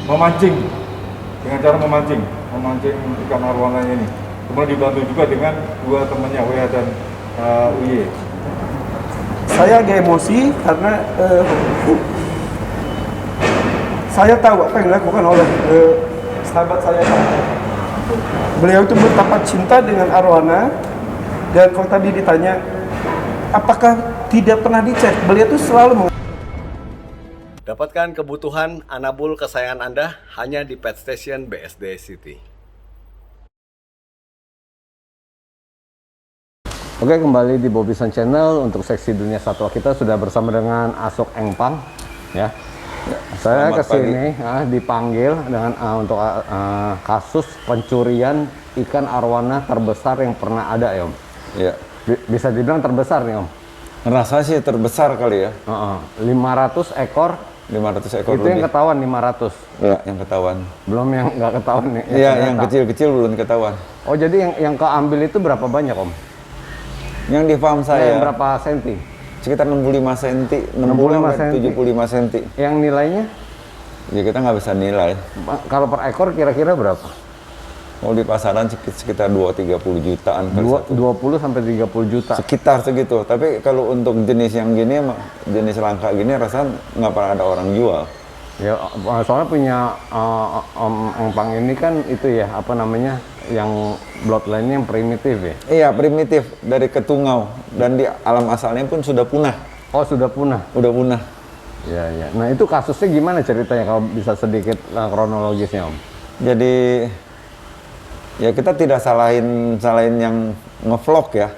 memancing dengan cara memancing ikan arwananya ini. Kemudian dibantu juga dengan dua temannya WH dan UY. Saya agak emosi karena saya tahu apa yang dilakukan oleh sahabat saya. Beliau itu betapa cinta dengan arwana, dan kalau tadi ditanya apakah tidak pernah dicek, beliau itu selalu Dapatkan kebutuhan anabul kesayangan Anda hanya di Pet Station BSD City. Oke, kembali di Bobby Son Channel. Untuk seksi dunia satwa kita sudah bersama dengan Asok Engpang, ya. Saya kesini dipanggil dengan untuk kasus pencurian ikan arwana terbesar yang pernah ada, ya Om. Iya. Bisa dibilang terbesar nih Om. Ngerasa sih terbesar kali ya. 500 ekor. 500 ekor itu lebih. Yang ketahuan 500. Iya, yang ketahuan. Belum yang nggak ketahuan nih. Iya, yang kecil-kecil belum ketahuan. Oh, jadi yang keambil itu berapa banyak Om? Yang di farm saya berapa senti? sekitar 65 cm, 75 cm. Yang nilainya? Ya kita nggak bisa nilai. Kalau per ekor kira-kira berapa? Mau di pasaran sekitar 2-30 jutaan kali satu. 20 sampai 30 juta. Sekitar segitu. Tapi kalau untuk jenis yang gini, jenis langka gini, rasanya nggak pernah ada orang jual. Ya, soalnya punya Om Engpang ini kan itu ya, apa namanya, yang bloodline-nya yang primitif ya? Iya, primitif dari Ketungau, dan di alam asalnya pun sudah punah. Oh, sudah punah? Udah punah. Ya, ya. Nah, itu kasusnya gimana ceritanya, kalau bisa sedikit kronologisnya Om? Jadi ya kita tidak salahin yang ngevlog ya.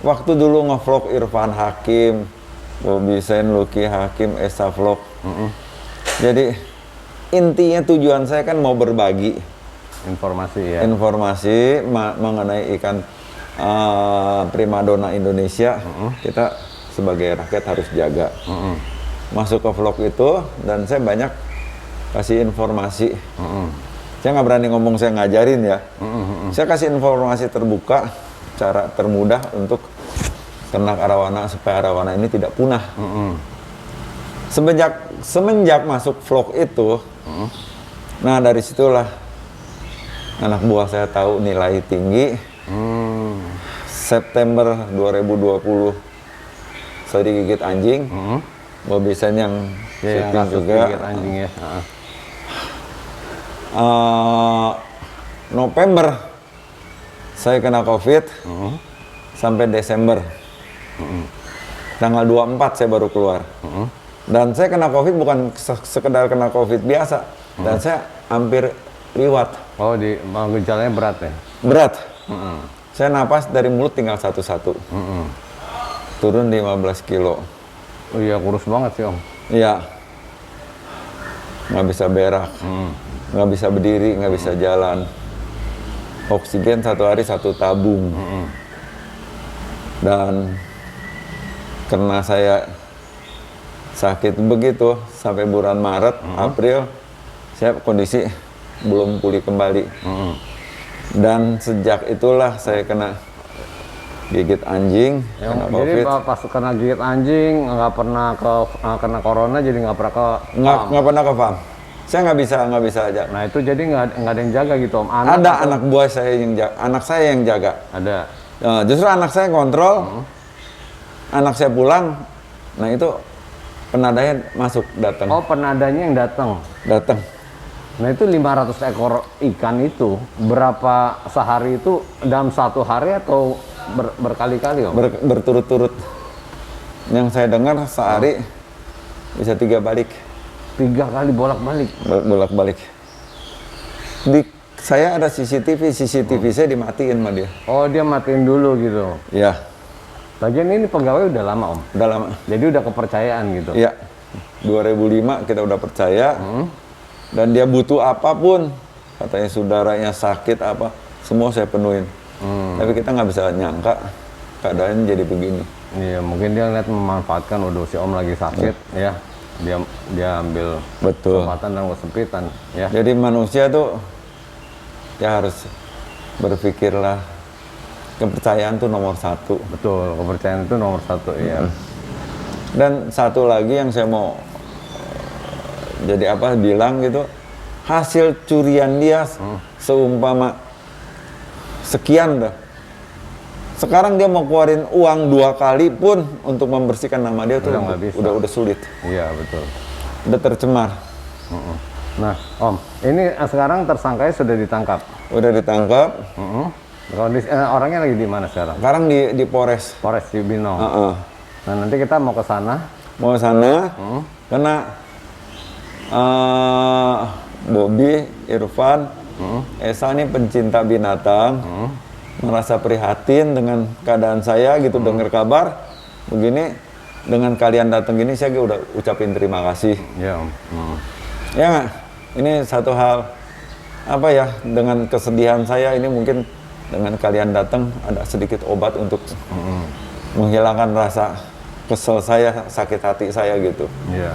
Waktu dulu ngevlog Irfan Hakim, Bobby Son, Lucky Hakim, Esa Vlog. Jadi intinya tujuan saya kan mau berbagi informasi ya. Informasi mengenai ikan primadona Indonesia. Kita sebagai rakyat harus jaga. Masuk ke vlog itu dan saya banyak kasih informasi. Saya nggak berani ngomong saya ngajarin ya. Saya kasih informasi terbuka, cara termudah untuk ternak arawana supaya arawana ini tidak punah. Semenjak masuk vlog itu, nah dari situlah anak buah saya tahu nilai tinggi. September 2020 saya digigit anjing. Bobby Son yang syuting juga. Gigit anjing ya. November saya kena COVID sampai Desember. Tanggal 24 saya baru keluar. Dan saya kena COVID bukan sekedar kena COVID biasa, dan saya hampir liwat. Oh, gejalanya berat ya? Berat. Saya napas dari mulut tinggal satu-satu. Turun 15 kilo. Oh iya, kurus banget sih Om. Iya. Nggak bisa berak, nggak bisa berdiri, nggak bisa jalan. Oksigen 1 hari 1 tabung. Dan karena saya sakit begitu sampai bulan Maret, April, saya kondisi belum pulih kembali. Dan sejak itulah saya kena gigit anjing, kena jadi COVID. pas kena gigit anjing nggak pernah kena corona, jadi nggak pernah ke Nggak pernah ke farm. Saya nggak bisa aja. Nah itu jadi nggak ada yang jaga gitu Om? Ada anak buah saya yang jaga, anak saya yang jaga. Ada. Justru anak saya kontrol, anak saya pulang, nah itu penadanya masuk, datang. Oh, penadanya yang datang. Nah itu 500 ekor ikan itu berapa sehari itu, dalam 1 hari atau berkali-kali Om? Berturut-turut. Yang saya dengar sehari bisa 3 balik. 3 kali bolak-balik? Bolak-balik. Saya ada CCTV saya dimatiin sama dia. Oh, dia matiin dulu gitu? Ya. Lagian ini pegawai udah lama Om? Udah lama. Jadi udah kepercayaan gitu? Iya. 2005 kita udah percaya. Dan dia butuh apapun, katanya saudaranya sakit apa, semua saya penuhin. Tapi kita nggak bisa nyangka keadaannya jadi begini. Iya, mungkin dia ngeliat memanfaatkan, waduh si Om lagi sakit, ya. Dia ambil kesempatan dan kesempitan, ya. Jadi manusia tuh ya harus berpikirlah, kepercayaan tuh nomor 1. Betul, kepercayaan itu nomor 1 ya. Dan satu lagi yang saya mau bilang gitu, hasil curian dia seumpama sekian dah. Sekarang dia mau keluarin uang 2 kali pun untuk membersihkan nama dia tuh udah sulit. Iya betul. Udah tercemar. Nah, Om, ini sekarang tersangkanya sudah ditangkap. Udah ditangkap. Orangnya lagi di mana sekarang? Sekarang di Polres. Polres Cibinong. Nah, nanti kita mau ke sana. Mau ke sana karena Bobby, Irfan, Esa ini pencinta binatang. Merasa prihatin dengan keadaan saya gitu, dengar kabar begini, dengan kalian datang gini saya udah ucapin terima kasih. Ya, Ya nggak? Ini satu hal apa ya, dengan kesedihan saya ini mungkin dengan kalian datang ada sedikit obat untuk menghilangkan rasa kesel saya, sakit hati saya gitu. Ya.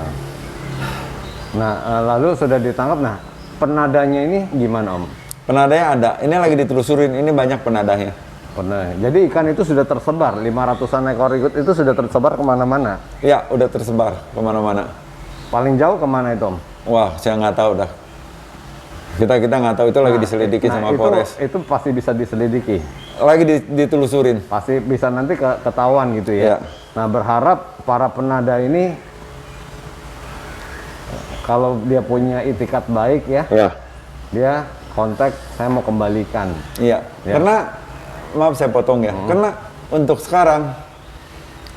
Nah, lalu sudah ditangkap. Nah, penadanya ini gimana, Om? Penadanya ada, ini lagi ditelusurin, ini banyak penadanya. Jadi ikan itu sudah tersebar, 500-an ekor itu sudah tersebar kemana-mana? Ya, udah tersebar kemana-mana. Paling jauh kemana itu, Om? Wah, saya nggak tahu dah. Kita nggak tahu, itu lagi diselidiki sama Polres. Itu pasti bisa diselidiki. Lagi ditelusurin. Pasti bisa nanti ketahuan gitu ya. Ya. Nah, berharap para penada ini kalau dia punya itikat baik ya, dia kontak, saya mau kembalikan. Iya. Ya. Karena maaf saya potong ya. Karena untuk sekarang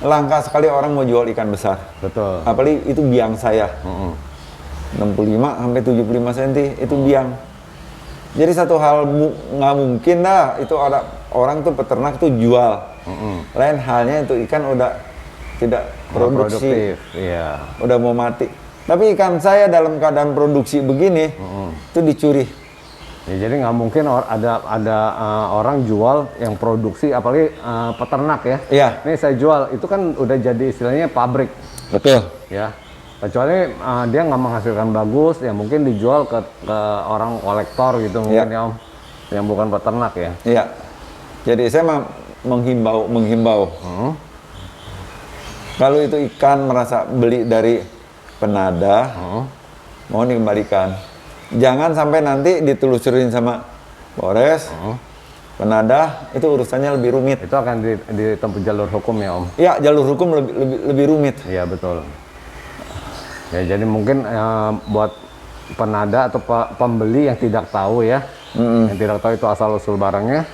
langka sekali orang mau jual ikan besar. Betul. Apalagi itu biang saya. 65 sampai 75 cm itu biang. Jadi satu hal nggak mungkin dah itu orang tuh peternak tuh jual. Lain halnya itu ikan udah tidak produksi. Iya. Udah mau mati. Tapi ikan saya dalam keadaan produksi begini itu dicuri. Ya, jadi nggak mungkin ada orang jual yang produksi, apalagi peternak ya. Iya. Ini saya jual, itu kan udah jadi istilahnya pabrik. Betul. Ya. Kecuali dia nggak menghasilkan bagus, ya mungkin dijual ke orang kolektor gitu mungkin ya Om, yang bukan peternak ya. Iya. Jadi saya menghimbau. Kalau itu ikan merasa beli dari penada, mau dikembalikan. Jangan sampai nanti ditelusurin sama Polres, penada, itu urusannya lebih rumit. Itu akan ditempuh jalur hukum ya Om? Iya, jalur hukum lebih rumit. Iya betul. Ya jadi mungkin buat penada atau pembeli yang tidak tahu ya, yang tidak tahu itu asal usul barangnya,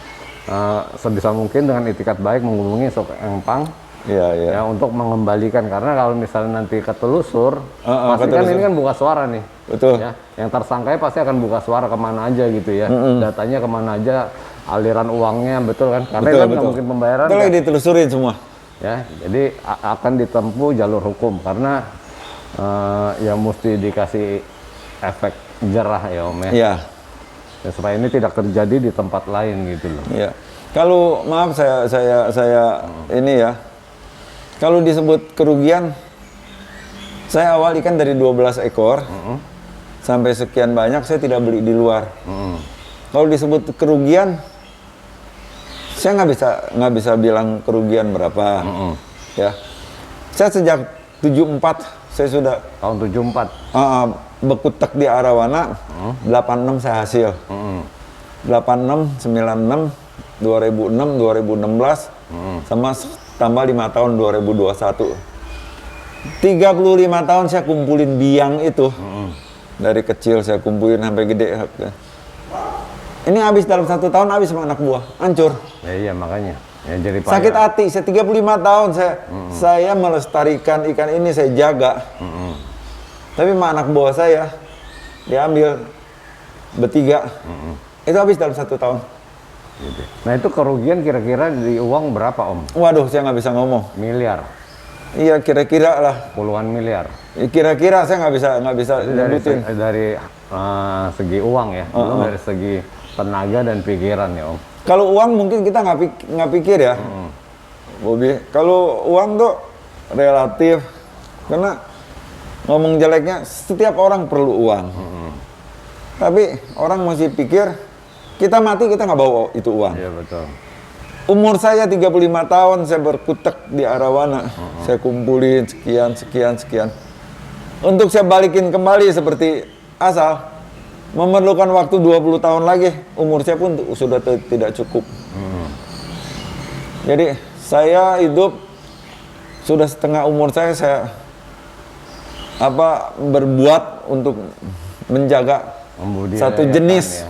sebisa mungkin dengan itikat baik menghubungi Sok Engpang. Iya. Ya untuk mengembalikan, karena kalau misalnya nanti ketelusur, pasti kan ini kan buka suara nih. Betul. Ya, yang tersangkanya pasti akan buka suara kemana aja gitu ya, datanya kemana aja, aliran uangnya betul kan? Karena itu nggak mungkin pembayaran. Itu lagi ditelusurin semua. Ya, jadi akan ditempuh jalur hukum karena ya mesti dikasih efek jerah ya Om ya. Iya. Ya, supaya ini tidak terjadi di tempat lain gitu loh. Iya. Kalau maaf saya ini ya. Kalau disebut kerugian, saya awal ikan dari 12 ekor sampai sekian banyak saya tidak beli di luar. Kalau disebut kerugian, saya nggak bisa bilang kerugian berapa. Ya, saya sejak 74 saya sudah Tahun 74. bekutek di Arawana, 86 saya hasil. 86, 96, 2006, 2016, sama tambah 5 tahun 2021. 35 tahun saya kumpulin biang itu. Dari kecil saya kumpulin sampai gede. Ini habis dalam 1 tahun, habis sama anak buah, hancur. Ya iya makanya. Ya jadi Sakit hati, saya 35 tahun saya melestarikan ikan ini, saya jaga. Tapi sama anak buah saya diambil bertiga. Itu habis dalam 1 tahun. Nah itu kerugian kira-kira di uang berapa Om? Waduh, saya nggak bisa ngomong. Miliar, Iya, kira-kira lah. puluhan miliar. Kira-kira saya nggak bisa Dari nyebutin. segi uang ya, belum dari segi tenaga dan pikiran ya Om. Kalau uang mungkin kita nggak pikir ya, Bobby. Kalau uang tuh relatif, karena ngomong jeleknya setiap orang perlu uang. Tapi orang mesti pikir kita mati kita nggak bawa itu uang. Iya betul. Umur saya 35 tahun saya berkutek di Arawana, saya kumpulin sekian. Untuk saya balikin kembali seperti asal, memerlukan waktu 20 tahun lagi, umur saya pun sudah tidak cukup. Jadi saya hidup sudah setengah umur saya berbuat untuk menjaga satu jenis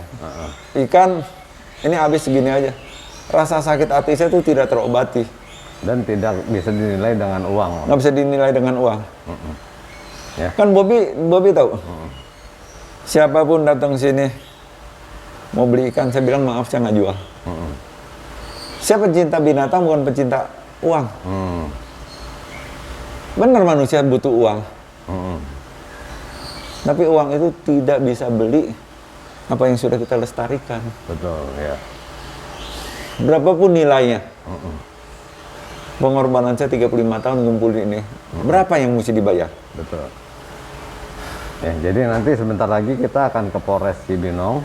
ikan. Ini habis segini aja. Rasa sakit hati saya itu tidak terobati. Dan tidak bisa dinilai dengan uang. Nggak bisa dinilai dengan uang. Ya. Kan Bobby tahu. Siapapun datang sini mau beli ikan, saya bilang maaf, saya nggak jual. Saya pecinta binatang, bukan pecinta uang. Benar, manusia butuh uang. Tapi uang itu tidak bisa beli apa yang sudah kita lestarikan. Betul, ya. Berapapun nilainya. Pengorbanan saya 35 tahun ngumpulin ini. Berapa yang mesti dibayar? Betul. Ya, jadi nanti sebentar lagi kita akan ke Polres Cibinong.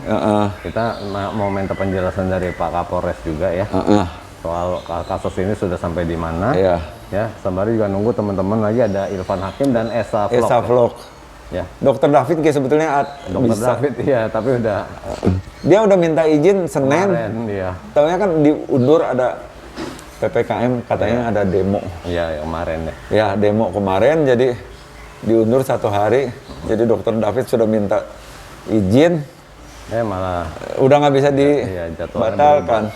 Kita mau minta penjelasan dari Pak Kapolres juga ya. Soal kasus ini sudah sampai di mana. Ya, sembari juga nunggu teman-teman lagi ada Irfan Hakim dan Esa Vlog. Ya. Dokter David kayak sebetulnya bisa. David iya, tapi udah dia udah minta izin Senin. Iya. Taunya kan diundur, ada PPKM katanya ada demo. Iya, kemarin ya. Ya, demo kemarin jadi diundur 1 hari. Jadi Dokter David sudah minta izin. Malah udah nggak bisa dibatalkan.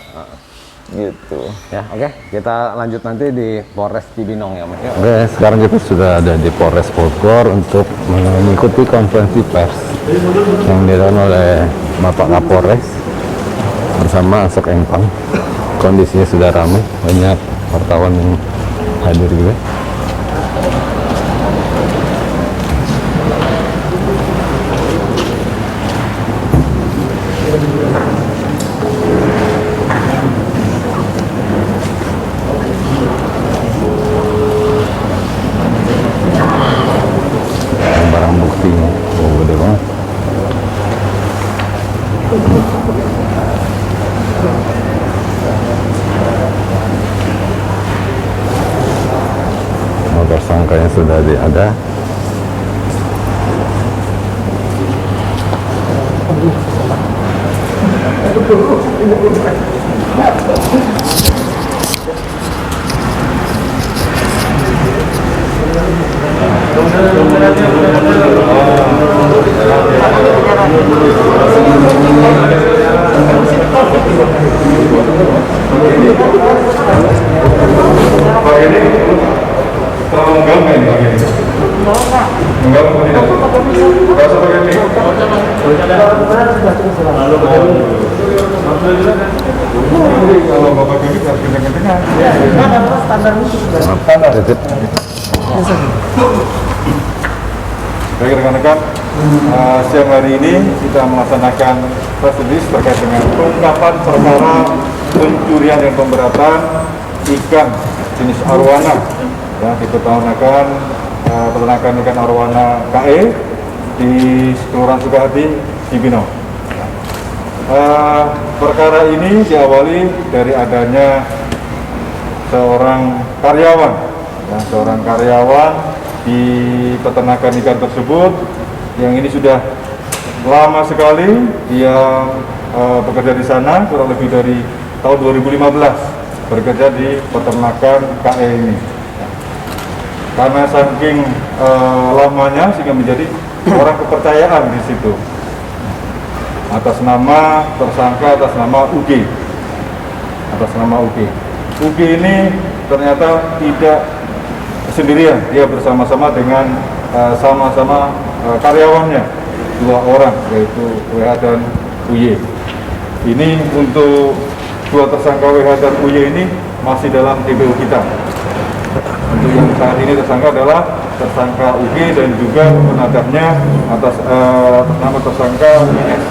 Gitu. Ya, oke. Kita lanjut nanti di Polres Cibinong ya, Mas. Oke, sekarang kita sudah ada di Polres Bogor untuk mengikuti konferensi pers yang dilakukan oleh Bapak Kapolres bersama Asok Engpang. Kondisinya sudah ramai, banyak wartawan yang hadir juga. Barang buktinya, gede banget. Tersangkanya sudah ada. Kalau Bapak Gini harus kenceng-kencengan. Standar. Baik rekan-rekan, siang hari ini kita melaksanakan press release terkait dengan pengungkapan perkara pencurian dan pemberatan ikan jenis arwana yang dipertahankan peternakan ikan arwana KE di Kelurahan Sukahati, Cibinong. Perkara ini diawali dari adanya seorang karyawan di peternakan ikan tersebut yang ini sudah lama sekali dia bekerja di sana, kurang lebih dari tahun 2015 bekerja di peternakan KE ini. Karena saking lamanya sehingga menjadi orang kepercayaan di situ. Atas nama tersangka, atas nama UG. UG ini ternyata tidak sendirian, dia bersama-sama dengan sama-sama karyawannya, 2 orang, yaitu WH dan UY. Ini untuk 2 tersangka WH dan UY ini masih dalam DPO kita. Untuk yang saat ini tersangka adalah tersangka UG dan juga penadahnya atas nama tersangka US,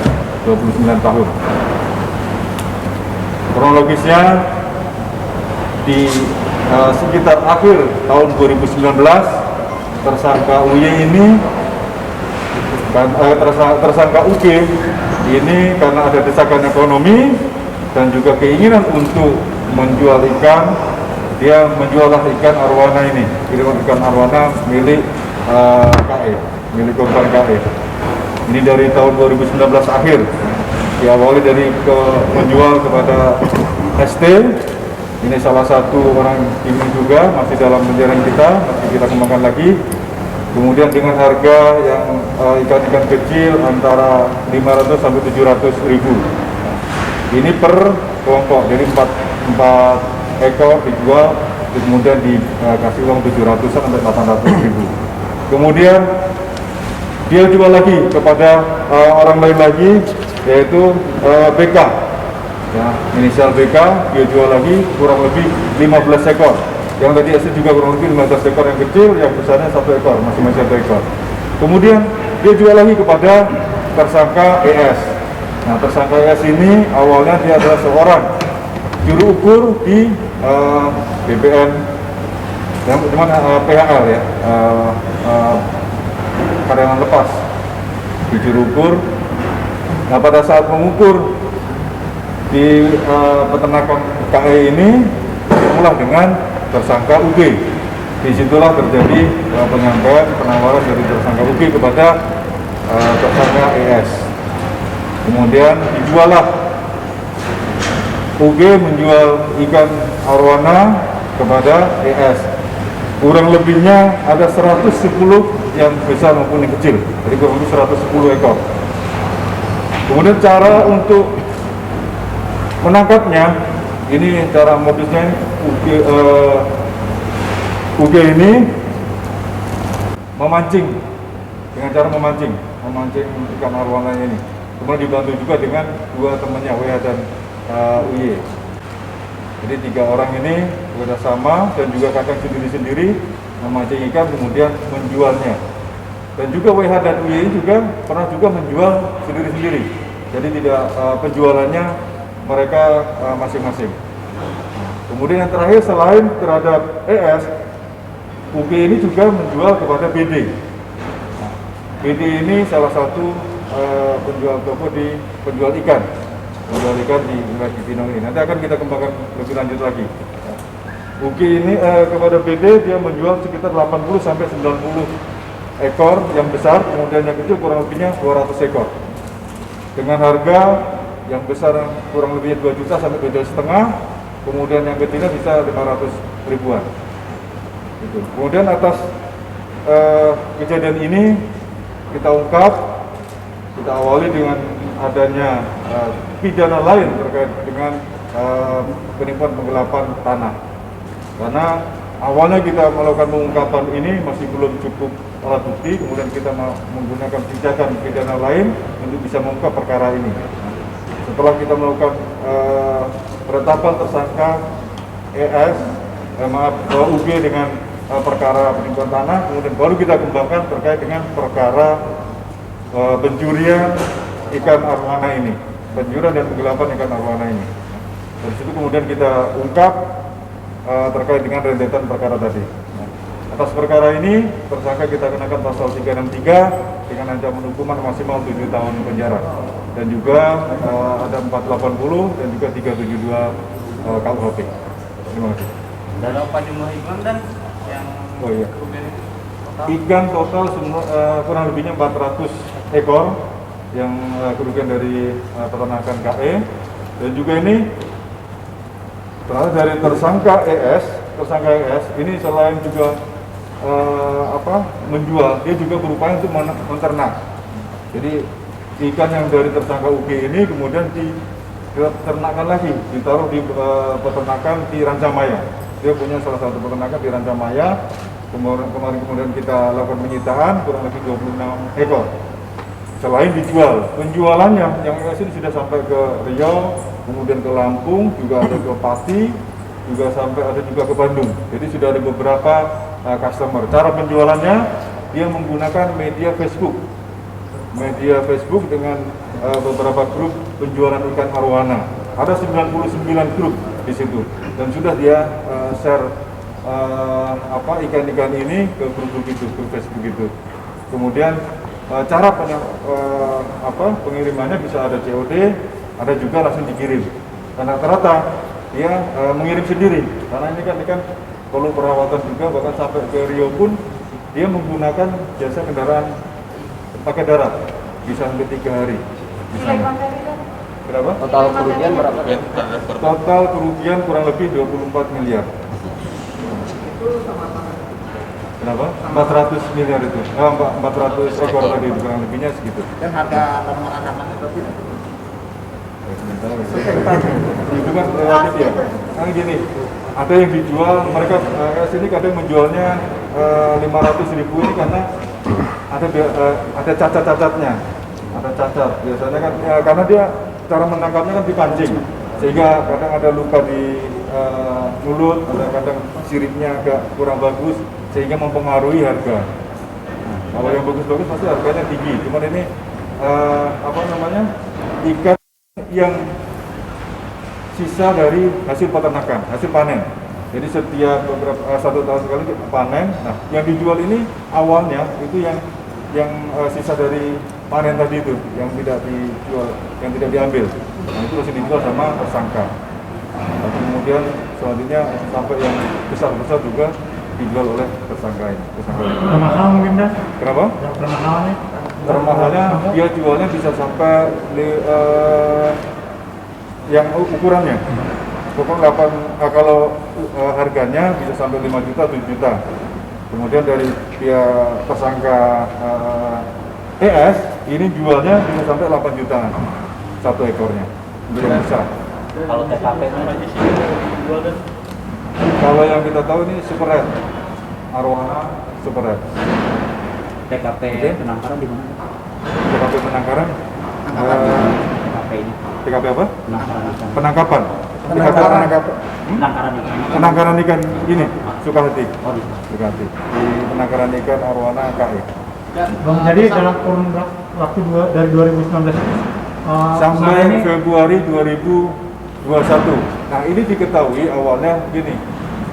29 tahun. Kronologisnya di sekitar akhir tahun 2019 tersangka UY ini tersangka UG ini karena ada desakan ekonomi dan juga keinginan untuk menjual ikan, dia menjuallah ikan arwana ini, ikan arwana milik KE, milik korban KE. Ini dari tahun 2019 akhir, diawali dari menjual kepada ST. Ini salah satu orang ini juga masih dalam pencarian kita, masih kita kembangkan lagi. Kemudian dengan harga yang ikan-ikan kecil antara 500 sampai 700 ribu. Ini per kelompok, jadi 4 ekor dijual, kemudian dikasih uang 700 sampai 800 ribu. Kemudian dia jual lagi kepada orang lain lagi, yaitu BK. Ya, inisial BK, dia jual lagi kurang lebih 15 ekor. Yang tadi asli juga kurang lebih 15 ekor yang kecil, yang besarnya 1 ekor, masing-masing 1 ekor. Kemudian dia jual lagi kepada tersangka ES. Nah, tersangka ES ini awalnya dia adalah seorang juru ukur di BPN, yang dimana PHL ya, karyawan lepas di juru ukur. Nah, pada saat mengukur di peternakan KE ini bermula dengan tersangka UG. Disitulah terjadi penyampaian penawaran dari tersangka UG kepada tersangka ES. Kemudian dijuallah, UG menjual ikan arwana kepada ES. Kurang lebihnya ada 110 yang besar maupun yang kecil, jadi kurang lebih 110 ekor. Kemudian cara untuk menangkapnya, ini cara modusnya UG ini memancing, dengan cara memancing ikan arwana ini. Kemudian dibantu juga dengan 2 temannya, WH dan UY. Jadi 3 orang ini bekerjasama dan juga kadang sendiri-sendiri memancing ikan kemudian menjualnya. Dan juga WH dan UY juga pernah juga menjual sendiri-sendiri. Jadi tidak penjualannya mereka masing-masing. Kemudian yang terakhir, selain terhadap ES, UG ini juga menjual kepada BD. Nah, BD ini salah satu penjual toko di penjual ikan di wilayah Cipinang ini. Nanti akan kita kembangkan lebih lanjut lagi. UG ini kepada BD dia menjual sekitar 80 sampai 90 ekor yang besar, kemudian yang kecil kurang lebihnya 200 ekor. Dengan harga yang besar kurang lebihnya 2 juta sampai 2,5 juta, kemudian yang kecilnya bisa 500 ribuan. Gitu. Kemudian atas kejadian ini kita ungkap, kita awali dengan adanya pidana lain terkait dengan penipuan penggelapan tanah. Karena awalnya kita melakukan pengungkapan ini masih belum cukup alat bukti, kemudian kita menggunakan pijakan pidana lain untuk bisa mengungkap perkara ini. Setelah kita melakukan penetapan tersangka ES, UG dengan perkara penipuan tanah, kemudian baru kita kembangkan terkait dengan perkara pencurian ikan arwana ini, pencurian dan penggelapan ikan arwana ini. Dari situ kemudian kita ungkap terkait dengan rentetan perkara tadi. Atas perkara ini, tersangka kita kenakan pasal 363 dengan ancaman hukuman maksimal 7 tahun penjara. Dan juga ada 480 dan juga 372 KUHP. Terima kasih. Dan apa jumlah ikan dan yang kerugian total? Ikan total semua kurang lebihnya 400 ekor yang kerugian dari peternakan KE. Dan juga ini dari tersangka ES ini selain juga menjual, dia juga berupaya untuk menternak. Jadi ikan yang dari tersangka UG ini kemudian diternakkan lagi, ditaruh di peternakan di Rancamaya. Dia punya salah satu peternakan di Rancamaya. Kemudian kita lakukan penyitaan kurang lebih 26 ekor. Selain dijual, penjualannya yang ES ini sudah sampai ke Riau, kemudian ke Lampung, juga ada ke Pati, juga sampai ada juga ke Bandung. Jadi sudah ada beberapa customer. Cara penjualannya, dia menggunakan media Facebook dengan beberapa grup penjualan ikan arwana. Ada 99 grup di situ dan sudah dia share ikan-ikan ini ke grup itu, grup Facebook itu. Kemudian cara pengirimannya bisa ada COD, ada juga langsung dikirim. Dan rata-rata dia mengirim sendiri karena ini kan perlu perawatan juga, bahkan sampai ke Rio pun dia menggunakan jasa kendaraan pakai darat. bisa sampai 3 hari di sana. Berapa? Total kerugian berapa? Total kerugian kurang lebih 24 miliar. Berapa? 400 miliar itu. 400 ekor tadi itu kurang lebihnya segitu. Dan harga tanaman itu Itu kan relatif ya. Kan gini, ada yang dijual, mereka sini kadang menjualnya 500.000 ini karena ada cacat-cacatnya, ada cacat. Biasanya kan ya, karena dia cara menangkapnya kan dipancing, sehingga kadang ada luka di mulut, kadang-kadang siripnya agak kurang bagus, sehingga mempengaruhi harga. Nah, kalau yang bagus-bagus pasti harganya tinggi. Cuman ini ikan yang sisa dari hasil peternakan, hasil panen. Jadi setiap beberapa 1 tahun sekali kita panen. Nah, yang dijual ini awalnya itu yang sisa dari panen tadi itu, yang tidak dijual, yang tidak diambil. Nah, itu masih dijual sama tersangka. Nah, kemudian selanjutnya sampai yang besar-besar juga dijual oleh tersangka ini. mahal mungkin dah. Kenapa? Termahalnya. Termahalnya dia jualnya bisa sampai yang ukurannya. Pokoknya kalau harganya bisa sampai 5 juta, 7 juta. Kemudian dari pihak tersangka ES ini jualnya bisa sampai 8 jutaan 1 ekornya untuk yang besar. Kalau TKP itu aja sih jual dan Kalau yang kita tahu ini super red, arwana super red. TKP Oke. penangkaran di mana? TKP penangkaran, TKP ini TKP apa? penangkaran ikan. Penangkapan. Penangkaran ikan. Penangkaran ikan ini Sukahati. Oh, di Sukahati. Di penangkaran ikan arwana KE. Bang, jadi dalam kurun waktu dari 2019 Sampai Februari 2021. Nah, ini diketahui awalnya gini.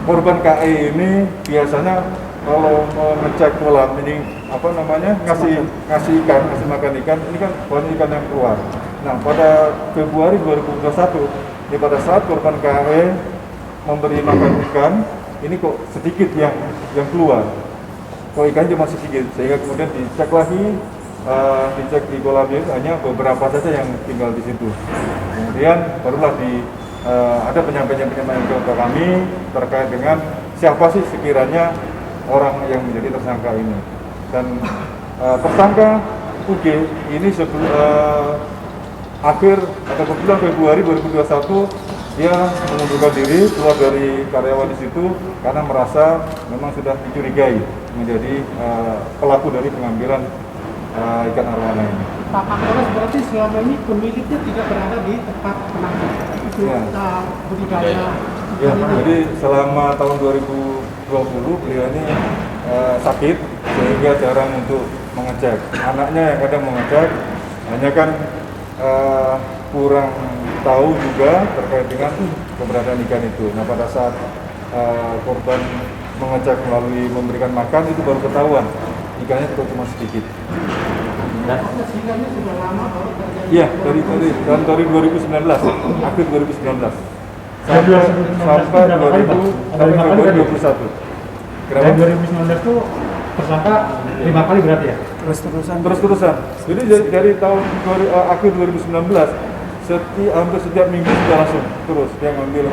Korban KE ini biasanya kalau mau ngecek kolam ini ngasih makan ikan, ini kan banyak ikan yang keluar. Nah, pada Februari 2021, ini pada saat korban KE memberi makan ikan, ini kok sedikit yang keluar. Kok ikan cuma sedikit, sehingga kemudian dicek lagi, dicek di kolamnya itu hanya beberapa saja yang tinggal di situ. Kemudian barulah ada penyampaian ke kami terkait dengan siapa sih sekiranya orang yang menjadi tersangka ini. Dan tersangka UG ini sebelum akhir atau bulan Februari 2021 dia mengundurkan diri keluar dari karyawan di situ karena merasa memang sudah dicurigai menjadi pelaku dari pengambilan ikan arwana ini. Pak Kapolres berarti selama ini pemiliknya tidak berada di tempat penangkaran itu Ya. budidaya. Ya, jadi selama tahun 2020 beliau ini sakit sehingga jarang untuk mengecek. Anaknya yang kadang mengecek, hanya kan kurang tahu juga terkait dengan keberadaan ikan itu. Nah, pada saat korban mengecek melalui memberikan makan itu baru ketahuan ikannya cuma sedikit. Sudah lama baru terjadi. Iya, dari tahun 2019, akhir 2019 sampai 2021. Dari 2019 itu tersangka 5 kali berarti ya? Terus-terusan. Jadi dari tahun akhir 2019 hampir setiap minggu sudah langsung terus dia ngambil.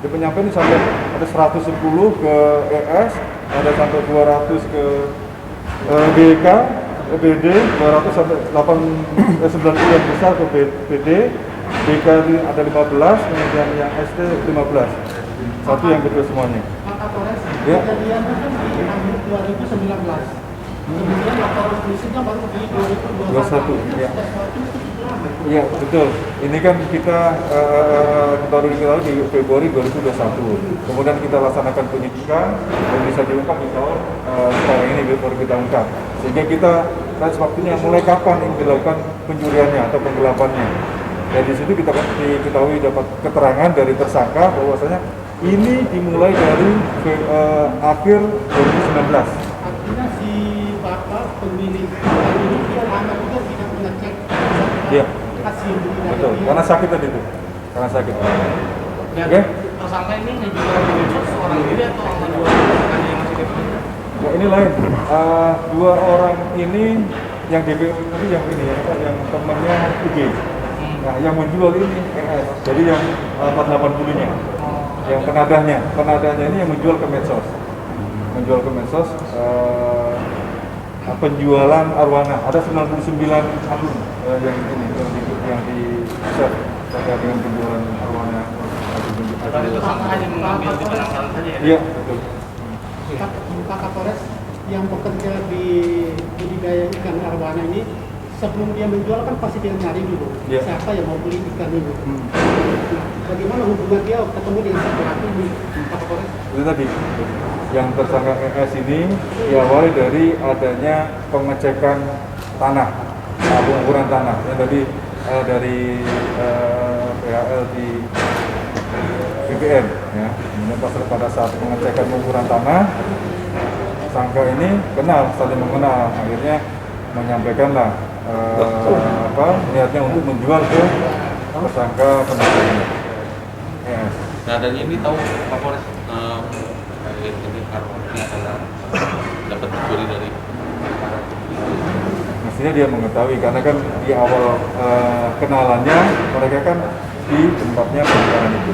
Di penyampaian ini sampai ada 110 ke ES, ada sampai 200 ke BK, BD, 200 sampai 90 yang besar ke BD, BK ini ada 15, kemudian yang SD 15. Satu yang kecil semuanya. Pak Kapolres, Ya. kejadiannya kan di akhir 2019. Kemudian laporan polisinya baru di 2021. 21, ya. Iya, betul. Ini kan kita baru diketahui di Februari 2021. Kemudian kita laksanakan penyidikan dan bisa diungkap di tahun sekarang ini baru kita ungkap. Sehingga kita waktunya mulai kapan ini dilakukan pencuriannya atau penggelapannya. Dan di situ kita diketahui dapat keterangan dari tersangka bahwasanya ini dimulai dari akhir 2019. Artinya si bapak pemilik dia lama juga tidak mengecek Iya. hasil budidaya Betul, dia. karena sakit tadi itu. Karena sakit. Dan Oke. tersangka ini juga seorang diri atau dua orang yang masih diperiksa? Nah, ini lain. Dua orang ini yang DPO tadi yang ini ya, yang temannya IG. Nah, yang menjual ini ES. Jadi yang 480-nya. Yang penadahnya ini yang menjual ke medsos. Menjual ke medsos penjualan arwana. Ada 99 akun yang di share terkait dengan penjualan arwana. Tadi itu sama hanya mengambil di penangkaran saja ya? Iya, betul. Pak Kapolres yang bekerja di budidaya ikan arwana ini, sebelum dia menjual kan pasti dia nyari dulu siapa yang mau beli ikan ini. Nah, bagaimana hubungan dia ketemu dengan si pelaku ini, Pak Kapolres? Itu tadi yang tersangka ES ini diawali dari adanya pengecekan tanah, pengukuran tanah. Yang tadi dari PHL di BPN, ya. Kemudian pada saat pengecekan pengukuran tanah, tersangka ini saling mengenal, akhirnya menyampaikanlah niatnya untuk menjual ke tersangka penjualnya. ES. Nah, dan ini tahu Kapolres ini arwana adalah dapat dicuri dari mestinya dia mengetahui karena kan di awal kenalannya mereka kan di tempatnya penjualan itu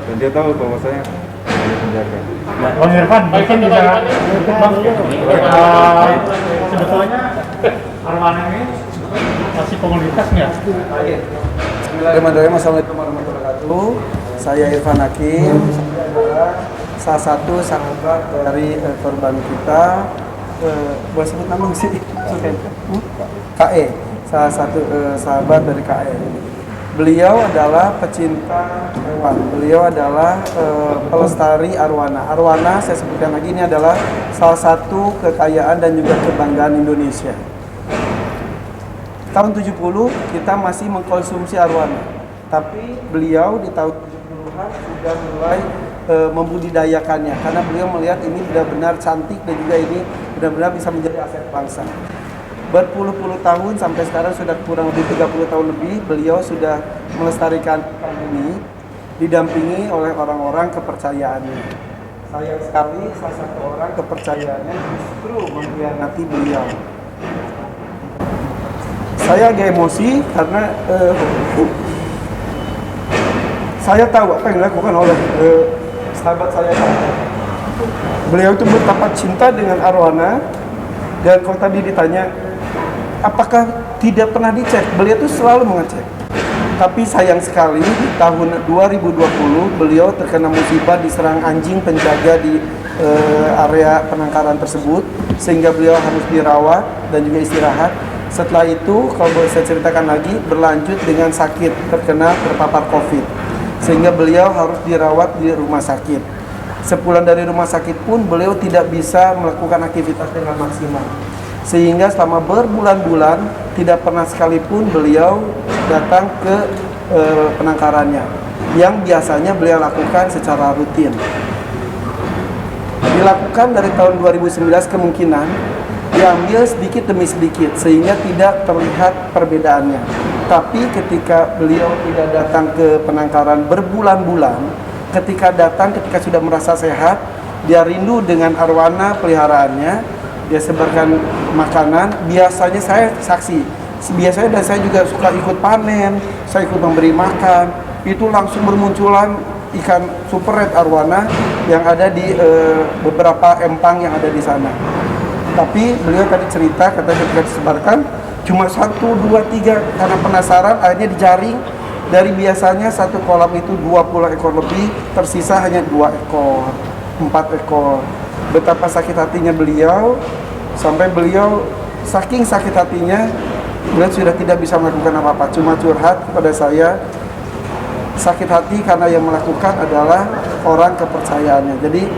dan dia tahu bahwa saya ada penjaga. Bang Irfan, mungkin bisa sebetulnya arwana ini masih komunitas nggak? Bismillahirrahmanirrahim. Assalamualaikum warahmatullahi wabarakatuh. Saya Irfan Hakim. Saya adalah salah satu sahabat dari korban kita. Boleh sebut nama sih? KE. Salah satu sahabat dari KE. Beliau adalah pecinta hewan. Beliau adalah pelestari arwana. Arwana, saya sebutkan lagi, ini adalah salah satu kekayaan dan juga kebanggaan Indonesia. Tahun 70 kita masih mengkonsumsi arwana, tapi beliau di tahun 70-an sudah mulai membudidayakannya karena beliau melihat ini benar-benar cantik dan juga ini benar-benar bisa menjadi aset bangsa. Berpuluh-puluh tahun sampai sekarang sudah kurang lebih 30 tahun lebih beliau sudah melestarikan ikan ini didampingi oleh orang-orang kepercayaannya. Sayang sekali salah satu orang kepercayaannya justru mengkhianati beliau. Saya agak emosi karena saya tahu apa yang dilakukan oleh sahabat saya. Beliau itu betapa cinta dengan arwana dan kalau tadi ditanya apakah tidak pernah dicek, beliau itu selalu mengecek. Tapi sayang sekali di tahun 2020 beliau terkena musibah diserang anjing penjaga di area penangkaran tersebut sehingga beliau harus dirawat dan juga istirahat. Setelah itu, kalau boleh saya ceritakan lagi, berlanjut dengan sakit, terpapar COVID. Sehingga beliau harus dirawat di rumah sakit. Sepulang dari rumah sakit pun, beliau tidak bisa melakukan aktivitas dengan maksimal. Sehingga selama berbulan-bulan, tidak pernah sekalipun beliau datang ke penangkarannya. Yang biasanya beliau lakukan secara rutin. Dilakukan dari tahun 2019 kemungkinan, diambil sedikit demi sedikit sehingga tidak terlihat perbedaannya. Tapi ketika beliau tidak datang ke penangkaran berbulan-bulan, ketika sudah merasa sehat, dia rindu dengan arwana peliharaannya, dia sebarkan makanan. Biasanya saya saksi, biasanya dan saya juga suka ikut panen, saya ikut memberi makan, itu langsung bermunculan ikan super red arwana yang ada di beberapa empang yang ada di sana. Tapi beliau tadi cerita, kata ketika disebarkan cuma 1, 2, 3 karena penasaran akhirnya dijaring. Dari biasanya satu kolam itu 20 ekor lebih, tersisa hanya 2 ekor, 4 ekor. Betapa sakit hatinya beliau, sampai beliau saking sakit hatinya beliau sudah tidak bisa melakukan apa-apa, cuma curhat kepada saya. Sakit hati karena yang melakukan adalah orang kepercayaannya. Jadi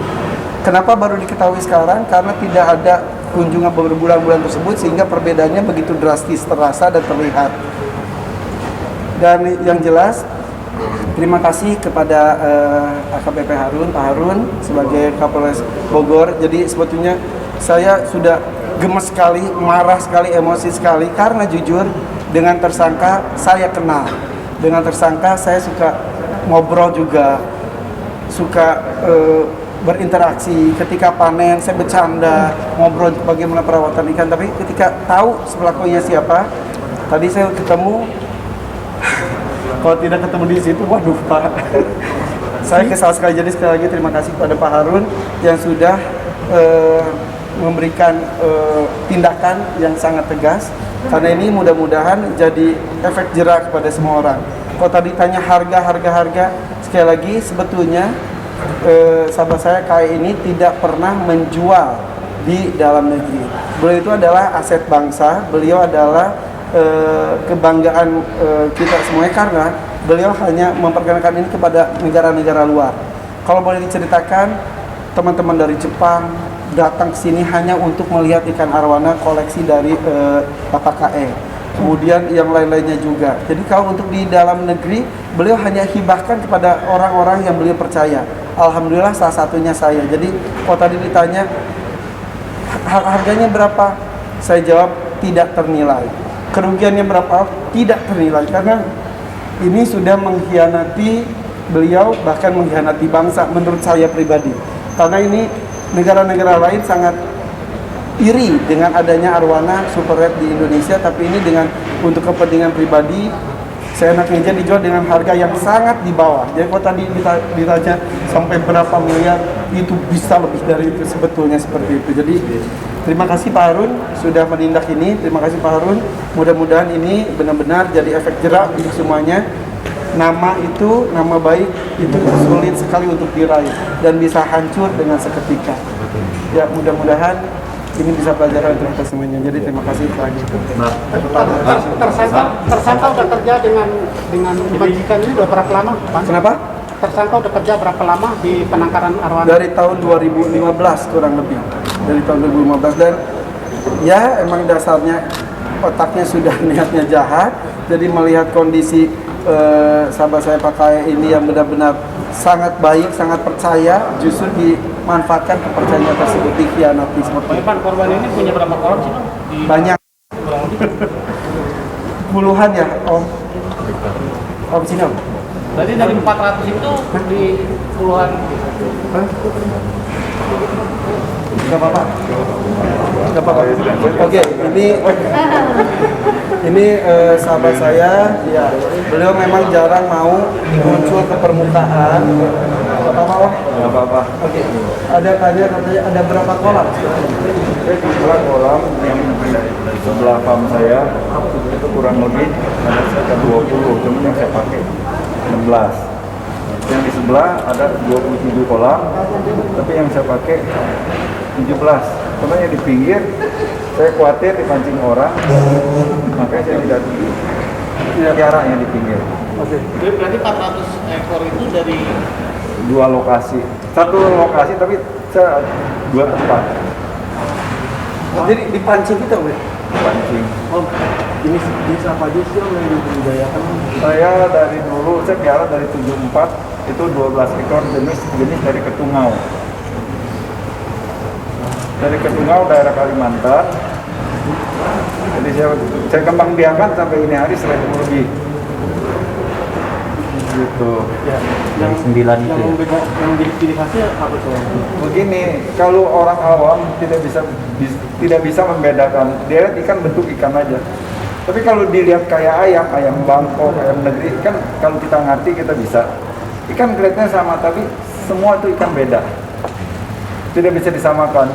kenapa baru diketahui sekarang? Karena tidak ada kunjungan berbulan-bulan tersebut sehingga perbedaannya begitu drastis terasa dan terlihat. Dan yang jelas terima kasih kepada AKBP Harun, Pak Harun sebagai Kapolres Bogor. Jadi sebetulnya saya sudah gemes sekali, marah sekali, emosi sekali karena jujur dengan tersangka saya kenal. Dengan tersangka saya suka ngobrol juga, suka berinteraksi, ketika panen saya bercanda, ngobrol bagaimana perawatan ikan, tapi ketika tahu pelakunya siapa, tadi saya ketemu, kalau tidak ketemu di situ, waduh Pak, saya kesal sekali. Jadi sekali lagi terima kasih kepada Pak Harun yang sudah memberikan tindakan yang sangat tegas, karena ini mudah-mudahan jadi efek jerak kepada semua orang. Kalau tadi tanya harga, sekali lagi sebetulnya sahabat saya KAI ini tidak pernah menjual di dalam negeri. Beliau itu adalah aset bangsa, beliau adalah kebanggaan kita semuanya, karena beliau hanya memperkenalkan ini kepada negara-negara luar. Kalau boleh diceritakan, teman-teman dari Jepang datang ke sini hanya untuk melihat ikan arwana koleksi dari Bapak KE. Kemudian yang lain-lainnya juga. Jadi kalau untuk di dalam negeri, beliau hanya hibahkan kepada orang-orang yang beliau percaya. Alhamdulillah salah satunya saya. Jadi kalau tadi ditanya harganya berapa, saya jawab tidak ternilai. Kerugiannya berapa, tidak ternilai, karena ini sudah mengkhianati beliau, bahkan mengkhianati bangsa menurut saya pribadi. Karena ini negara-negara lain sangat iri dengan adanya arwana super red di Indonesia, tapi ini dengan untuk kepentingan pribadi, saya enaknya aja dijual dengan harga yang sangat di bawah. Jadi kalau tadi ditanya sampai berapa miliar, itu bisa lebih dari itu sebetulnya, seperti itu. Jadi terima kasih Pak Harun sudah menindak ini, terima kasih Pak Harun. Mudah-mudahan ini benar-benar jadi efek jerak untuk semuanya. Nama itu, nama baik itu sulit sekali untuk diraih dan bisa hancur dengan seketika. Ya mudah-mudahan ini bisa pelajaran untuk kita semuanya. Jadi terima kasih lagi. Tersangka udah kerja dengan majikan ini udah berapa lama, Pak? Kenapa? Tersangka udah kerja berapa lama di penangkaran arwana? Dari tahun 2015 kurang lebih. Dari tahun 2015, dan ya emang dasarnya otaknya sudah niatnya jahat. Jadi melihat kondisi sahabat saya Pak KAI ini yang benar-benar sangat baik, sangat percaya, justru dimanfaatkan kepercayaan tersebut, dikhianati seperti itu. Pak, korban ini punya berapa kolam sih, Bang? Banyak. Puluhan ya, Om. Om sini Om. Berarti dari 400 itu di puluhan. Gak apa-apa. Gak apa-apa. Oke, ini sahabat saya, ya beliau memang jarang mau muncul ke permukaan. Gak apa-apa, Om? Nggak apa-apa. Oke. Ada katanya ada berapa kolam? Saya di sebelah kolam yang di sebelah farm saya itu kurang lebih ada sekitar 20, cuma yang saya pakai 16. Yang di sebelah ada 27 kolam, tapi yang saya pakai 17. Karena yang di pinggir saya khawatir dipancing orang, makanya saya tidak pelihara yang di pinggir. Oke. Berarti 400 ekor itu dari Dua lokasi, satu lokasi tapi saya 2 tempat Jadi dipancing kita, Om. pancing. Om, ini apa aja sih Om yang dibudidayakan? Saya dari dulu, saya pelihara dari 74, itu 12 ekor jenis dari ketungau. Dari ketungau daerah Kalimantan. Jadi saya kembang biakan sampai ini hari 1.000 lebih. Gitu. Ya, yang 9 itu. Yang dipilih hasil apa tuh? Begini, kalau orang awam tidak bisa membedakan. Dia lihat ikan bentuk ikan aja. Tapi kalau dilihat kayak ayam Bangkok, ayam negeri, kan kalau kita ngerti kita bisa. Ikan grade-nya sama, tapi semua itu ikan beda. Tidak bisa disamakan.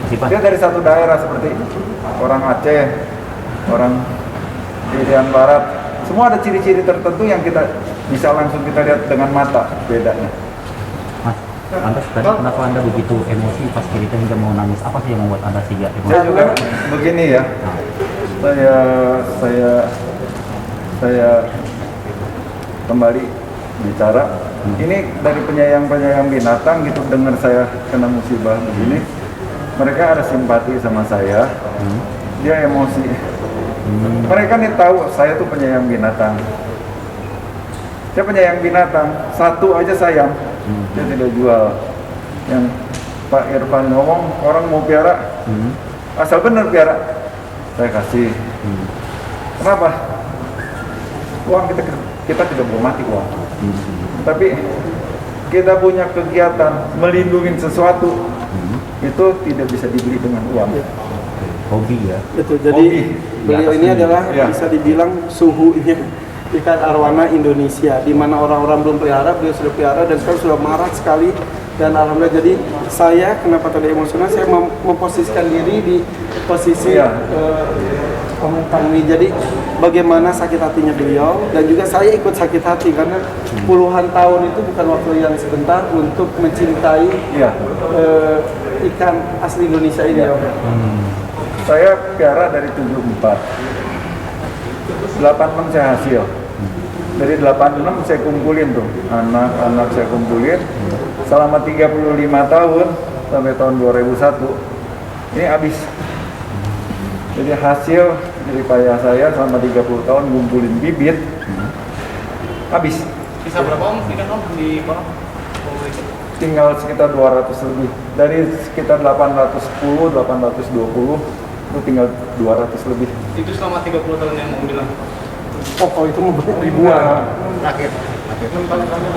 Dia dari satu daerah seperti orang Aceh, orang Irian Barat. Semua ada ciri-ciri tertentu yang kita bisa langsung kita lihat dengan mata bedanya. Mas, lantas tadi kenapa Anda begitu emosi pas cerita hingga mau nangis? Apa sih yang membuat Anda sehingga emosi? Saya juga begini ya. Saya kembali bicara. Ini dari penyayang binatang gitu, dengar saya kena musibah begini. Mereka ada simpati sama saya. Dia emosi. Mereka nih tahu saya tuh penyayang binatang. Saya penyayang binatang, satu aja sayang, dia tidak jual. Yang Pak Irfan ngomong, orang mau piara, asal bener piara, saya kasih. Kenapa? Uang kita tidak mau mati uang. Tapi kita punya kegiatan melindungi sesuatu, itu tidak bisa dibeli dengan uang. Hobi ya. Itu jadi beliau ini adalah Ya. bisa dibilang suhunya ikan arwana Indonesia, di mana orang-orang belum pelihara, beliau sudah pelihara dan sekarang sudah marak sekali. Dan alhamdulillah, jadi saya kenapa tadi emosional, saya memposisikan diri di posisi Om Empang ini. Jadi bagaimana sakit hatinya beliau, dan juga saya ikut sakit hati karena puluhan tahun itu bukan waktu yang sebentar untuk mencintai ikan asli Indonesia ini. Ya. Saya piara dari 74, 86 saya hasil. Dari 86 saya kumpulin tuh, anak-anak saya kumpulin selama 35 tahun sampai tahun 2001. Ini habis. Jadi hasil dari payah saya selama 30 tahun ngumpulin bibit, habis. Bisa berapa om ikan om di bawah? Tinggal sekitar 200 lebih. Dari sekitar 810, 820, itu tinggal 200 lebih. Itu selama 30 tahun yang om bilang. Oh itu ribuan. Terakhir.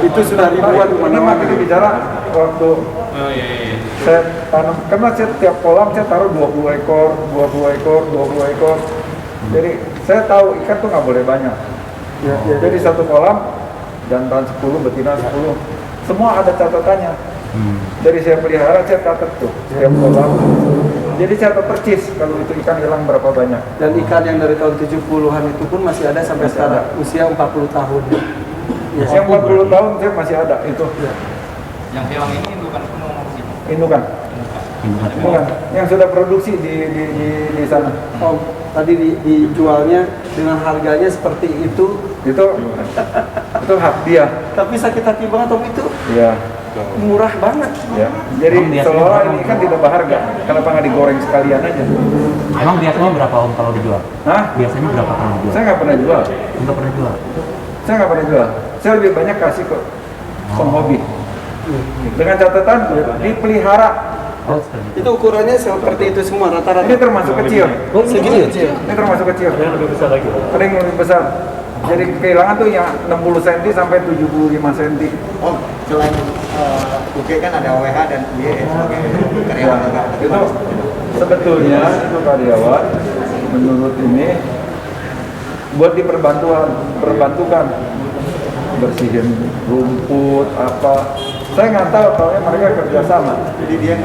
Itu sudah ribuan Ini mana-mana. kita bicara waktu Oh iya. saya tanam, karena saya tiap kolam saya taruh 20 ekor, 20 ekor, 20 ekor. Jadi saya tahu ikan tuh nggak boleh banyak. Jadi satu kolam jantan 10, betina 10. Semua ada catatannya. Dari saya pelihara saya catat tuh setiap kolam. Jadi saya tahu percis kalau itu ikan hilang berapa banyak. Dan ikan yang dari tahun 70-an itu pun masih ada sampai Masih sekarang, ada. usia 40 tahun. Ya. Yang 40 tahun saya masih ada itu. Yang hilang ini bukan penuh sih. Indukan. Bukan, yang sudah produksi di sana. Oh, tadi dijualnya dengan harganya seperti itu. Itu hak dia. Tapi sakit hati banget om, itu Iya. murah banget. Ya. Jadi Emang biasanya seolah berapa? ini kan tidak berharga. Kenapa nggak digoreng sekalian aja? Emang biasanya berapa om kalau dijual? Hah? Biasanya berapa kalau dijual? Saya nggak pernah jual. Enggak pernah jual. Saya nggak pernah jual. Saya lebih banyak kasih ke penghobi. Dengan catatan dipelihara. Oh, seperti itu. Itu ukurannya seperti itu semua rata-rata. Ini termasuk kecil. Segini kecil. Ini termasuk kecil. Yang lebih besar lagi. Ada yang lebih besar. Jadi kehilangan tuh yang 60 cm sampai 75 cm. Oh, selain UK kan ada OWH dan UY sebagai karyawan juga. Itu sebetulnya itu karyawan menurut ini buat perbantukan bersihin rumput apa. Saya nggak tahu kalau mereka kerjasama. Jadi dia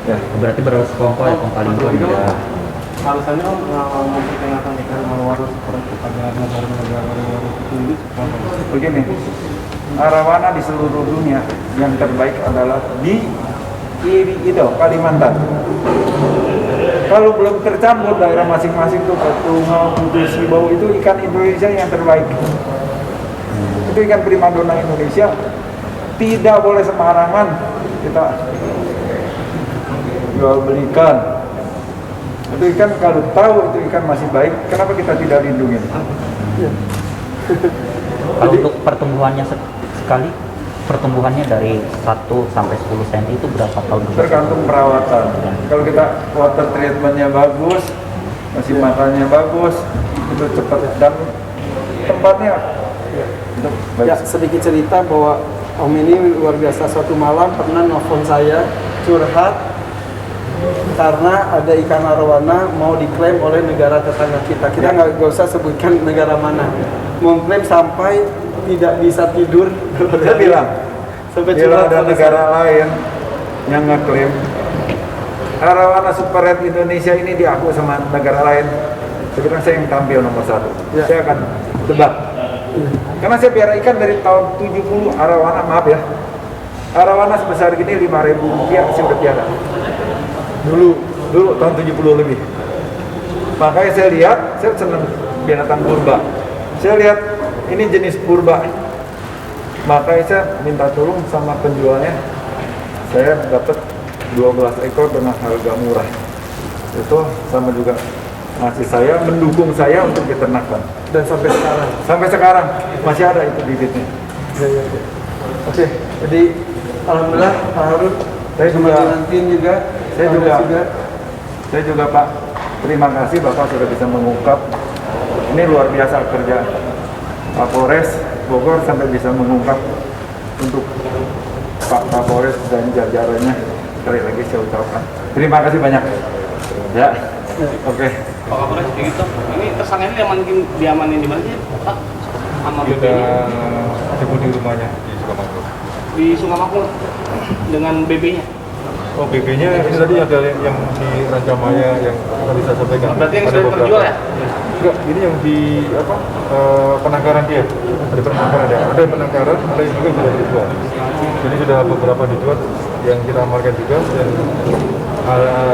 Ya. Berarti bersekongkol ya kongkalingkong ya. Alasannya om memperkenalkan ikan arwana seperti pada negara-negara itu Begini, arawana di seluruh dunia yang terbaik adalah di Kalimantan. Kalau belum tercampur daerah masing-masing tuh Tungau, Kudus, Sibau itu ikan Indonesia yang terbaik. Itu ikan primadona Indonesia, tidak boleh sembarangan kita jual belikan. Itu ikan kalau tahu itu ikan masih baik, kenapa kita tidak lindungi? Kalau untuk pertumbuhannya sekali, pertumbuhannya dari 1 sampai 10 cm itu berapa tahun? Tergantung perawatan. Kalau kita water treatmentnya bagus, masih makannya bagus, itu cepat dan tempatnya itu baik. Ya, sedikit cerita bahwa om ini luar biasa. Suatu malam pernah nelfon saya curhat karena ada ikan arwana mau diklaim oleh negara tetangga kita. Kita nggak usah sebutkan negara mana. Mengklaim sampai tidak bisa tidur. Saya bilang, sampai bila curhat ada pada negara lain yang ngeklaim arawana super red Indonesia ini diakui sama negara lain, sebenarnya saya yang tampil nomor 1. Ya. Saya akan debat. Karena saya piara ikan dari tahun 70 arawana, maaf ya. Arawana sebesar gini Rp5.000 saya udah piara. Dulu tahun 70 lebih. Makanya saya lihat, saya senang binatang purba. Saya lihat ini jenis purba. Makanya saya minta tolong sama penjualnya. Saya dapat 12 ekor dengan harga murah. Itu sama juga ngasih saya, mendukung saya untuk peternakan. dan sampai sekarang Masih ada itu bibitnya. ya. Oke, jadi alhamdulillah Pak Harun, Saya juga- nantiin juga, Saya Anda Saya juga Pak, terima kasih Bapak sudah bisa mengungkap. Ini luar biasa kerja Pak Polres Bogor sampai bisa mengungkap untuk Pak Kapolres dan jajarannya sekali lagi saya ucapkan terima kasih banyak. Ya, oke. Pak Kapolres, begitu. Ini tersangka ini diamanin di mana sih, Pak? Sama Kita BB-nya? jemput di rumahnya di Sukamakmur. Di Sukamakmur dengan BB-nya? Oh, BB-nya ini tadi ada yang di Rancamaya yang tadi saya sampaikan. Berarti yang Ada sudah beberapa. terjual ya? Enggak, ini yang di apa? Penangkaran dia. Ada penangkaran ya. Ada penangkaran, ada yang juga sudah dijual. Jadi sudah beberapa dijual yang kita amarkan juga dan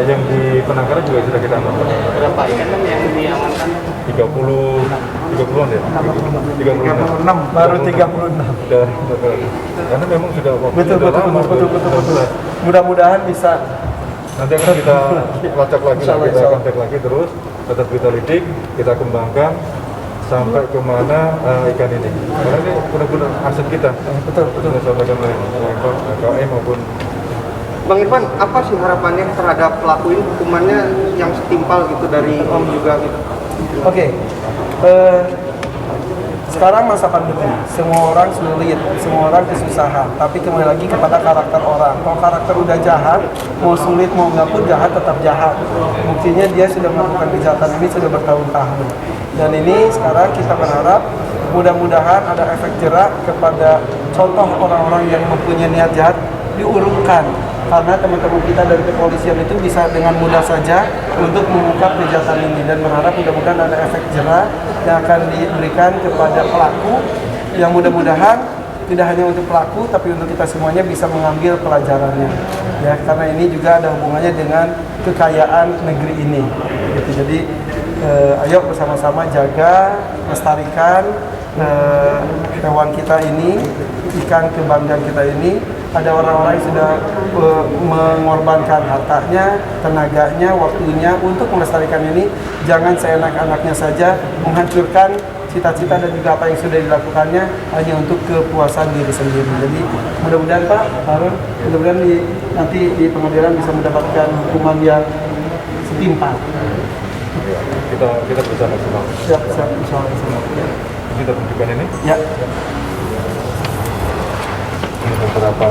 yang di penangkaran juga sudah kita amankan. Berapa ikan kan yang diamankan? 30-an ya? 36, baru 36. Dari karena memang sudah waktu Betul, sudah betul, lama, betul, betul, betul, betul. Mudah-mudahan bisa. Nanti akan kita lacak lagi, Insya Allah, kita insya Allah. kontak lagi terus, tetap kita lidik, kita kembangkan sampai kemana ikan ini. Karena ini benar-benar aset kita. Betul, betul. Kita sampaikan oleh KM maupun Bang Irfan, apa sih harapannya terhadap pelaku ini, hukumannya yang setimpal gitu dari Om juga gitu? Oke, sekarang masa pandemi, semua orang sulit, semua orang kesusahan. Tapi kembali lagi kepada karakter orang. Kalau karakter udah jahat, mau sulit mau nggak pun jahat tetap jahat. Buktinya dia sudah melakukan kejahatan ini sudah bertahun-tahun. Dan ini sekarang kita berharap mudah-mudahan ada efek jerak kepada contoh orang-orang yang mempunyai niat jahat diurungkan. Karena teman-teman kita dari kepolisian itu bisa dengan mudah saja untuk mengungkap kejahatan ini dan berharap mudah-mudahan ada efek jerak yang akan diberikan kepada pelaku yang mudah-mudahan tidak hanya untuk pelaku tapi untuk kita semuanya bisa mengambil pelajarannya ya, karena ini juga ada hubungannya dengan kekayaan negeri ini gitu. Jadi ayo bersama-sama jaga, lestarikan hewan kita ini, ikan kebanggaan kita ini. Ada orang-orang yang sudah mengorbankan hartanya, tenaganya, waktunya untuk melestarikan ini. Jangan seenak-enaknya saja menghancurkan cita-cita dan juga apa yang sudah dilakukannya hanya untuk kepuasan diri sendiri. Jadi mudah-mudahan Pak Harun, mudah-mudahan nanti di pengadilan bisa mendapatkan hukuman yang setimpal. kita berusaha maksimal. Siap, insya Allah. Kita tunjukkan ini. Ya. Ini beberapa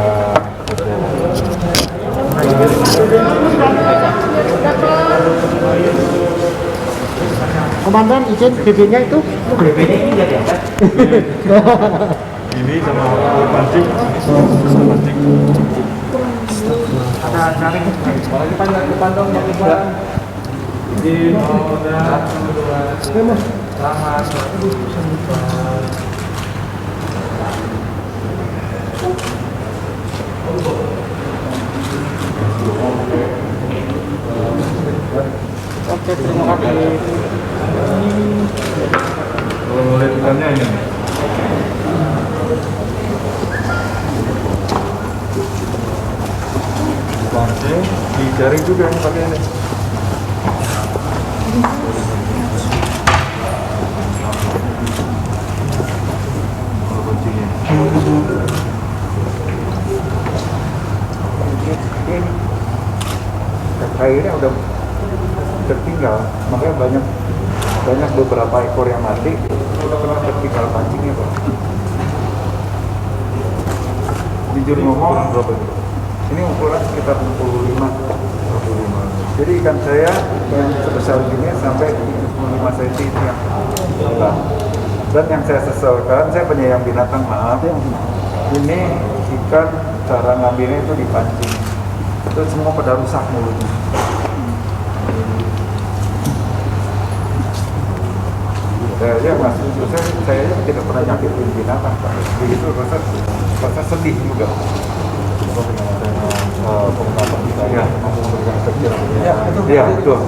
Komandan, izin BB-nya itu? BB-nya ini jadi apa? ini sama pancing, pancing. Ada jaring. Depan dong, Bang Iqbal. Izin, selamat. Oke, terima kasih. Kalau lihat ikannya ini. Pancing, di jaring juga yang pakai ini. Kalau pancingnya. Airnya udah tertinggal, makanya banyak beberapa ekor yang mati karena tertinggal pancingnya, Pak. Jujur ngomong, ini ukuran sekitar 65. Jadi ikan saya yang sebesar ini sampai 65 cm itu yang besar. Dan yang saya sesalkan, saya penyayang binatang, maaf, ini ikan cara ngambilnya itu dipancing. Itu semua pada rusak mulutnya. Saya masih saya tidak pernah nyakitin binatang, Pak. Begitu rasa sedih juga. Pengungkapan kita ya, memberikan efek jerah. Ya, betul.